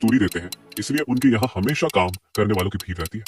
दूरी देते हैं, इसलिए उनके यहाँ हमेशा काम करने वालों की भीड़ रहती है।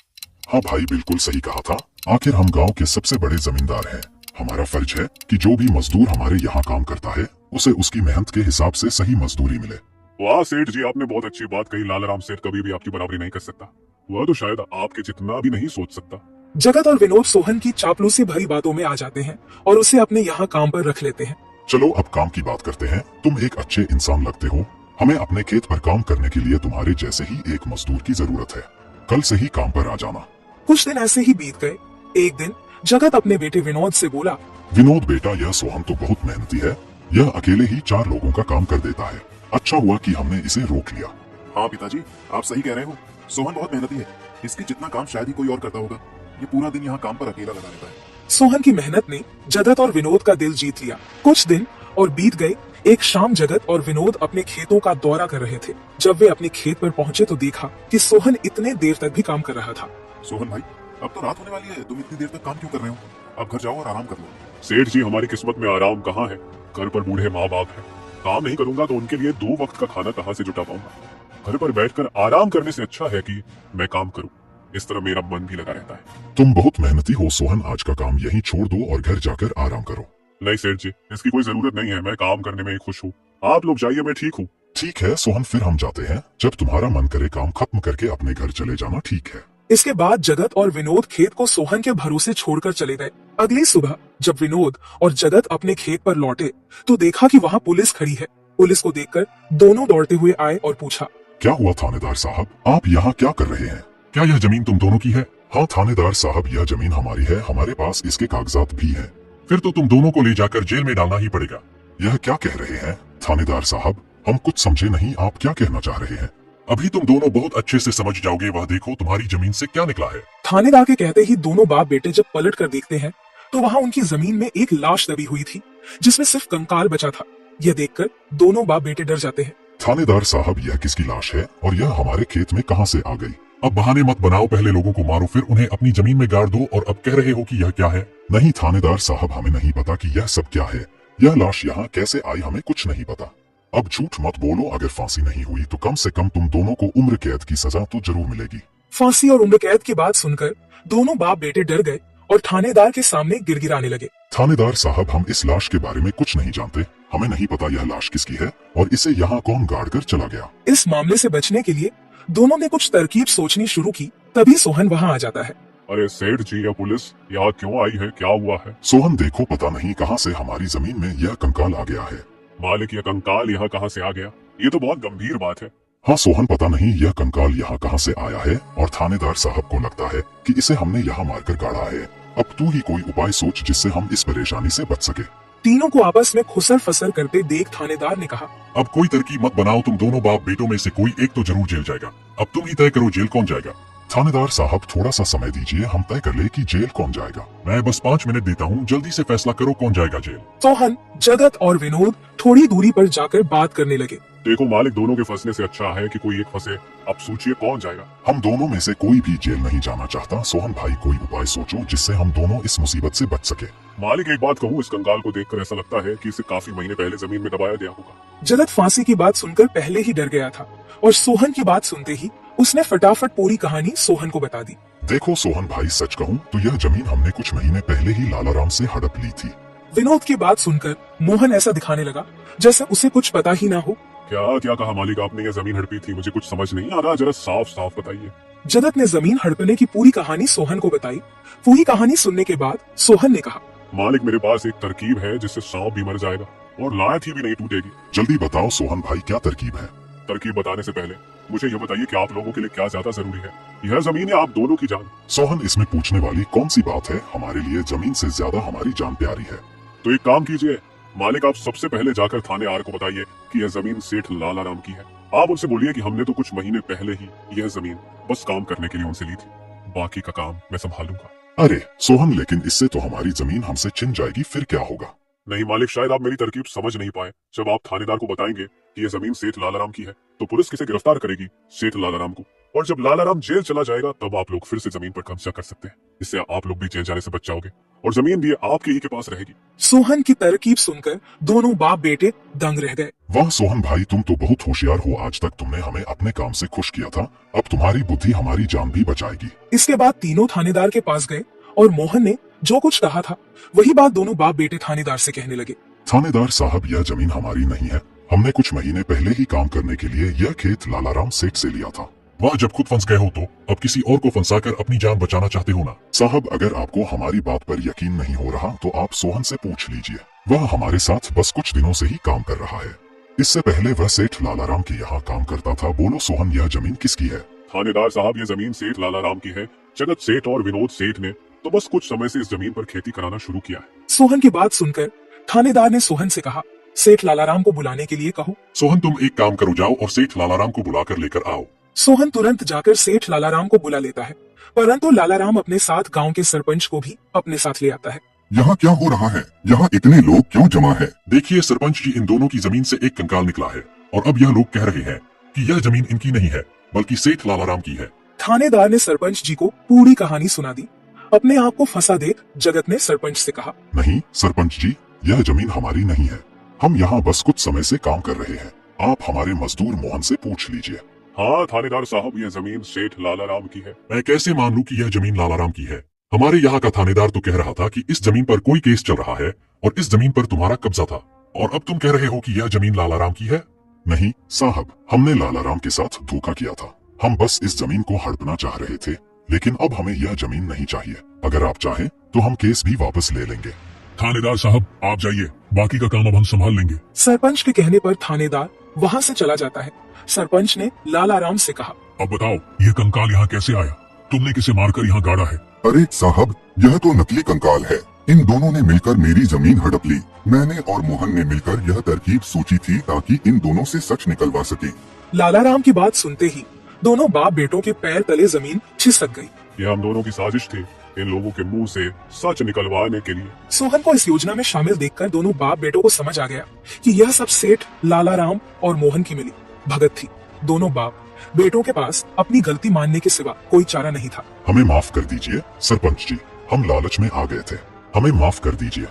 हाँ भाई, बिल्कुल सही कहा था। आखिर हम गांव के सबसे बड़े जमींदार हैं। हमारा फर्ज है कि जो भी मजदूर हमारे यहाँ काम करता है उसे उसकी मेहनत के हिसाब से सही मजदूरी मिले। वाह सेठ जी, आपने बहुत अच्छी बात कही। लालाराम सेठ कभी भी आपकी बराबरी नहीं कर सकता। वह तो शायद आपके जितना भी नहीं सोच सकता। जगत और विनोद सोहन की चापलूसी भरी बातों में आ जाते हैं और उसे अपने यहाँ काम पर रख लेते हैं। चलो अब काम की बात करते हैं। तुम एक अच्छे इंसान लगते हो। हमें अपने खेत पर काम करने के लिए तुम्हारे जैसे ही एक मजदूर की जरूरत है। कल से ही काम पर आ जाना। कुछ दिन ऐसे ही बीत गए। एक दिन जगत अपने बेटे विनोद से बोला, विनोद बेटा, यह सोहन तो बहुत मेहनती है। यह अकेले ही 4 लोगों का काम कर देता है। अच्छा हुआ कि हमने इसे रोक लिया। हाँ पिताजी, आप सही कह रहे हो। सोहन बहुत मेहनती है। इसके जितना काम शायद ही कोई और करता होगा। ये पूरा दिन यहाँ काम पर अकेला लगा रहता है। सोहन की मेहनत ने जगत और विनोद का दिल जीत लिया। कुछ दिन और बीत गए। एक शाम जगत और विनोद अपने खेतों का दौरा कर रहे थे। जब वे अपने खेत पर पहुंचे तो देखा कि सोहन इतने देर तक भी काम कर रहा था। सोहन भाई, अब तो रात होने वाली है। तुम इतनी देर तक काम क्यों कर रहे हो? अब घर जाओ और आराम कर लो। सेठ जी, हमारी किस्मत में आराम कहाँ है। घर पर बूढ़े माँ बाप है। काम नहीं करूंगा तो उनके लिए 2 वक्त का खाना कहाँ से जुटा पाऊंगा। घर पर बैठकर आराम करने से अच्छा है कि मैं काम करूं। इस तरह मेरा मन भी लगा रहता है। तुम बहुत मेहनती हो सोहन। आज का काम यहीं छोड़ दो और घर जाकर आराम करो। नहीं सेठ जी, इसकी कोई जरूरत नहीं है। मैं काम करने में ही खुश हूँ। आप लोग जाइए, मैं ठीक हूँ। ठीक है सोहन, फिर हम जाते हैं। जब तुम्हारा मन करे काम खत्म करके अपने घर चले जाना। ठीक है। इसके बाद जगत और विनोद खेत को सोहन के भरोसे छोड़कर चले गए। अगली सुबह जब विनोद और जगत अपने खेत पर लौटे तो देखा कि वहाँ पुलिस खड़ी है। पुलिस को देखकर दोनों दौड़ते हुए आए और पूछा, क्या हुआ थानेदार साहब, आप यहाँ क्या कर रहे हैं? क्या यह जमीन तुम दोनों की है? हाँ थानेदार साहब, यह जमीन हमारी है। हमारे पास इसके कागजात भी हैं। फिर तो तुम दोनों को ले जाकर जेल में डालना ही पड़ेगा। यह क्या कह रहे हैं थानेदार साहब? हम कुछ समझे नहीं। आप क्या कहना चाह रहे हैं? अभी तुम दोनों बहुत अच्छे से समझ जाओगे। वह देखो तुम्हारी जमीन से क्या निकला है। थानेदार के कहते ही दोनों बाप बेटे जब पलट कर देखते हैं तो वहाँ उनकी जमीन में एक लाश दबी हुई थी जिसमें सिर्फ कंकाल बचा था। यह देखकर दोनों बाप बेटे डर जाते हैं। थानेदार साहब, यह किसकी लाश है और यह हमारे खेत में कहाँ से आ गई? अब बहाने मत बनाओ। पहले लोगों को मारो, फिर उन्हें अपनी जमीन में गाड़ दो और अब कह रहे हो कि यह क्या है? नहीं थानेदार साहब, हमें नहीं पता कि यह सब क्या है। यह लाश यहाँ कैसे आई, हमें कुछ नहीं पता। अब झूठ मत बोलो। अगर फांसी नहीं हुई तो कम से कम तुम दोनों को उम्र कैद की सजा तो जरूर मिलेगी। फांसी और उम्र कैद की बात सुनकर दोनों बाप बेटे डर गए और थानेदार के सामने गिड़गिड़ाने लगे। थानेदार साहब, हम इस लाश के बारे में कुछ नहीं जानते। हमें नहीं पता यह लाश किसकी है और इसे यहाँ कौन गाड़ कर चला गया। इस मामले से बचने के लिए दोनों ने कुछ तरकीब सोचनी शुरू की। तभी सोहन वहाँ आ जाता है। अरे सेठ जी, यह पुलिस यहाँ क्यों आई है? क्या हुआ है? सोहन देखो, पता नहीं कहाँ से हमारी जमीन में यह कंकाल आ गया है। मालिक, यह कंकाल यहाँ कहाँ से आ गया? ये तो बहुत गंभीर बात है। हाँ सोहन, पता नहीं यह कंकाल यहाँ कहाँ से आया है और थानेदार साहब को लगता है कि इसे हमने यहाँ मारकर गाड़ा है। अब तू ही कोई उपाय सोच जिससे हम इस परेशानी से बच सके। तीनों को आपस में खुसर फसर करते देख थानेदार ने कहा, अब कोई तरकीब मत बनाओ। तुम दोनों बाप बेटों में से कोई एक तो जरूर जेल जाएगा। अब तुम ही तय करो जेल कौन जाएगा। थानेदार साहब, थोड़ा सा समय दीजिए, हम तय कर ले कि जेल कौन जाएगा। मैं बस 5 मिनट देता हूँ, जल्दी से फैसला करो कौन जाएगा जेल। सोहन, जगत और विनोद थोड़ी दूरी पर जाकर बात करने लगे। देखो मालिक, दोनों के फंसने से अच्छा है कि कोई एक फंसे। अब सोचिए कौन जाएगा। हम दोनों में से कोई भी जेल नहीं जाना चाहता। सोहन भाई, कोई उपाय सोचो जिससे हम दोनों इस मुसीबत से बच सके। मालिक, एक बात कहूँ, इस कंकाल को देखकर ऐसा लगता है कि इसे काफी महीने पहले जमीन में दबाया गया होगा। जगत फांसी की बात सुनकर पहले ही डर गया था और सोहन की बात सुनते ही उसने फटाफट पूरी कहानी सोहन को बता दी। देखो सोहन भाई, सच कहूँ तो यह जमीन हमने कुछ महीने पहले ही लालाराम से हड़प ली थी। विनोद की बात सुनकर मोहन ऐसा दिखाने लगा जैसे उसे कुछ पता ही ना हो। क्या क्या कहा मालिक आपने? यह जमीन हड़पी थी? मुझे कुछ समझ नहीं आ रहा। जरा साफ साफ बताइए। जगत ने जमीन हड़पने की पूरी कहानी सोहन को बताई। पूरी कहानी सुनने के बाद सोहन ने कहा, मालिक, मेरे पास एक तरकीब है जिससे सांप भी मर जाएगा और लाठी भी नहीं टूटेगी। जल्दी बताओ सोहन भाई, क्या तरकीब है? तरकीब बताने से पहले मुझे यह बताइए कि आप लोगों के लिए क्या ज्यादा जरूरी है, यह जमीन या आप दोनों की जान? सोहन, इसमें पूछने वाली कौन सी बात है? हमारे लिए जमीन से ज्यादा हमारी जान प्यारी है। तो एक काम कीजिए मालिक, आप सबसे पहले जाकर थाने आर को बताइए कि यह जमीन सेठ लालाराम की है। आप उनसे बोलिए कि हमने तो कुछ महीने पहले ही यह जमीन बस काम करने के लिए उनसे ली थी। बाकी का काम मैं संभालूंगा। अरे सोहन, लेकिन इससे तो हमारी जमीन हमसे छिन जाएगी, फिर क्या होगा? नहीं मालिक, शायद आप मेरी तरकीब समझ नहीं पाए। जब आप थानेदार को बताएंगे कि यह जमीन सेठ लालाराम की है तो पुलिस किसे गिरफ्तार करेगी? सेठ लालाराम को। और जब लालाराम जेल चला जाएगा तब आप लोग फिर से जमीन पर कब्जा कर सकते हैं। इससे आप लोग भी जेल जाने से बच जाओगे और जमीन भी आपके ही के पास रहेगी। सोहन की तरकीब सुनकर दोनों बाप बेटे दंग रह गए। वाह सोहन भाई, तुम तो बहुत होशियार हो। आज तक तुमने हमें अपने काम से खुश किया था, अब तुम्हारी बुद्धि हमारी जान भी बचाएगी। इसके बाद तीनों थानेदार के पास गए और मोहन ने जो कुछ कहा था वही बात दोनों बाप बेटे थानेदार से कहने लगे। थानेदार साहब, यह जमीन हमारी नहीं है। हमने कुछ महीने पहले ही काम करने के लिए यह खेत लालाराम सेठ से लिया था। वह जब खुद फंस गए हो तो अब किसी और को फंसाकर अपनी जान बचाना चाहते हो ना? साहब, अगर आपको हमारी बात पर यकीन नहीं हो रहा तो आप सोहन से पूछ लीजिए। वह हमारे साथ बस कुछ दिनों से ही काम कर रहा है। इससे पहले वह सेठ लालाराम के यहाँ काम करता था। बोलो सोहन, यह जमीन किसकी है? थानेदार साहब, ये जमीन सेठ लालाराम की है। जगत सेठ और विनोद सेठ ने तो बस कुछ समय से इस जमीन पर खेती कराना शुरू किया है। सोहन की बात सुनकर थानेदार ने सोहन से कहा, सेठ लालाराम को बुलाने के लिए कहो। सोहन, तुम एक काम करो, जाओ और सेठ लालाराम को बुलाकर लेकर आओ। सोहन तुरंत जाकर सेठ लालाराम को बुला लेता है, परंतु लालाराम अपने साथ गांव के सरपंच को भी अपने साथ ले आता है। यहाँ क्या हो रहा है? यहाँ इतने लोग क्यों जमा है? देखिए सरपंच जी, इन दोनों की जमीन से एक कंकाल निकला है और अब यह लोग कह रहे हैं कि यह जमीन इनकी नहीं है बल्कि सेठ लालाराम की है। थानेदार ने सरपंच जी को पूरी कहानी सुना दी। अपने आप को फंसा देख जगत ने सरपंच से कहा, नहीं सरपंच जी, यह जमीन हमारी नहीं है। हम यहाँ बस कुछ समय से काम कर रहे हैं। आप हमारे मजदूर मोहन से पूछ लीजिए। हाँ थानेदार साहब, यह जमीन सेठ लालाराम की है। मैं कैसे मान लूं कि यह जमीन लालाराम की है? हमारे यहाँ का थानेदार तो कह रहा था कि इस जमीन पर कोई केस चल रहा है और इस जमीन पर तुम्हारा कब्जा था, और अब तुम कह रहे हो कि यह जमीन लालाराम की है। नहीं साहब, हमने लालाराम के साथ धोखा किया था। हम बस इस जमीन को हड़पना चाह रहे थे, लेकिन अब हमें यह जमीन नहीं चाहिए। अगर आप चाहें तो हम केस भी वापस ले लेंगे। थानेदार साहब, आप जाइए, बाकी का काम अब हम संभाल लेंगे। सरपंच के कहने पर थानेदार वहाँ से चला जाता है। सरपंच ने लालाराम से कहा, अब बताओ, यह कंकाल यहाँ कैसे आया? तुमने किसे मारकर यहाँ गाड़ा है? अरे साहब, यह तो नकली कंकाल है। इन दोनों ने मिलकर मेरी जमीन हड़प ली। मैंने और मोहन ने मिलकर यह तरकीब सोची थी ताकि इन दोनों से सच निकलवा सके। लालाराम की बात सुनते ही दोनों बाप बेटों के पैर तले जमीन खिसक गई। यह हम दोनों की साजिश थी, इन लोगों के मुंह से सच निकलवाने के लिए। सोहन को इस योजना में शामिल देखकर दोनों बाप बेटों को समझ आ गया कि यह सब सेठ लालाराम और मोहन की मिली भगत थी। दोनों बाप बेटों के पास अपनी गलती मानने के सिवा कोई चारा नहीं था। हमें माफ कर दीजिए सरपंच जी, हम लालच में आ गए थे। हमें माफ कर दीजिए।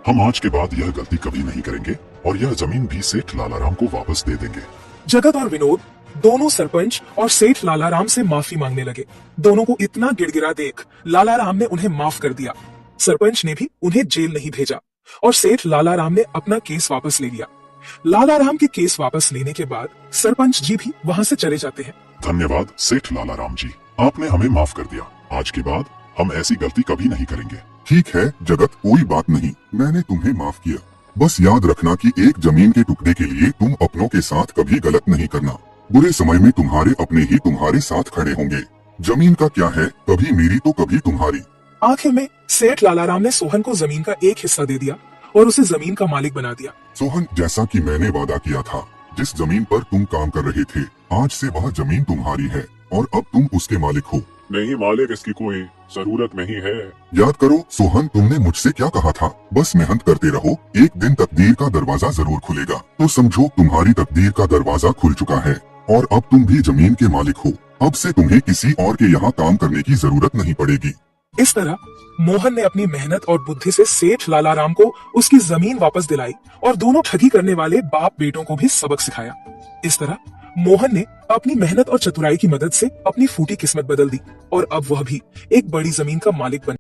हम आज के बाद यह गलती कभी नहीं करेंगे और यह जमीन भी सेठ लालाराम को वापस दे देंगे। जगत और विनोद दोनों सरपंच और सेठ लालाराम से माफी मांगने लगे। दोनों को इतना गिड़गिड़ा देख लालाराम ने उन्हें माफ कर दिया। सरपंच ने भी उन्हें जेल नहीं भेजा और सेठ लालाराम ने अपना केस वापस ले लिया। लालाराम के केस वापस लेने के बाद सरपंच जी भी वहाँ से चले जाते हैं। धन्यवाद सेठ लालाराम जी, आपने हमें माफ कर दिया। आज के बाद हम ऐसी गलती कभी नहीं करेंगे। ठीक है जगत, कोई बात नहीं, मैंने तुम्हें माफ किया। बस याद रखना कि एक जमीन के टुकड़े के लिए तुम अपनों के साथ कभी गलत नहीं करना। बुरे समय में तुम्हारे अपने ही तुम्हारे साथ खड़े होंगे। जमीन का क्या है, कभी मेरी तो कभी तुम्हारी। आखिर में सेठ लालाराम ने सोहन को जमीन का एक हिस्सा दे दिया और उसे जमीन का मालिक बना दिया। सोहन, जैसा कि मैंने वादा किया था, जिस जमीन पर तुम काम कर रहे थे, आज से वह जमीन तुम्हारी है और अब तुम उसके मालिक हो। नहीं मालिक, इसकी कोई जरूरत नहीं है। याद करो सोहन, तुमने मुझसे क्या कहा था? बस मेहनत करते रहो, एक दिन तकदीर का दरवाजा जरूर खुलेगा। तो समझो तुम्हारी तकदीर का दरवाजा खुल चुका है और अब तुम भी जमीन के मालिक हो। अब से तुम्हें किसी और के यहाँ काम करने की जरूरत नहीं पड़ेगी। इस तरह मोहन ने अपनी मेहनत और बुद्धि से सेठ लालाराम को उसकी जमीन वापस दिलाई और दोनों ठगी करने वाले बाप बेटों को भी सबक सिखाया। इस तरह मोहन ने अपनी मेहनत और चतुराई की मदद से अपनी फूटी किस्मत बदल दी और अब वह भी एक बड़ी जमीन का मालिक बन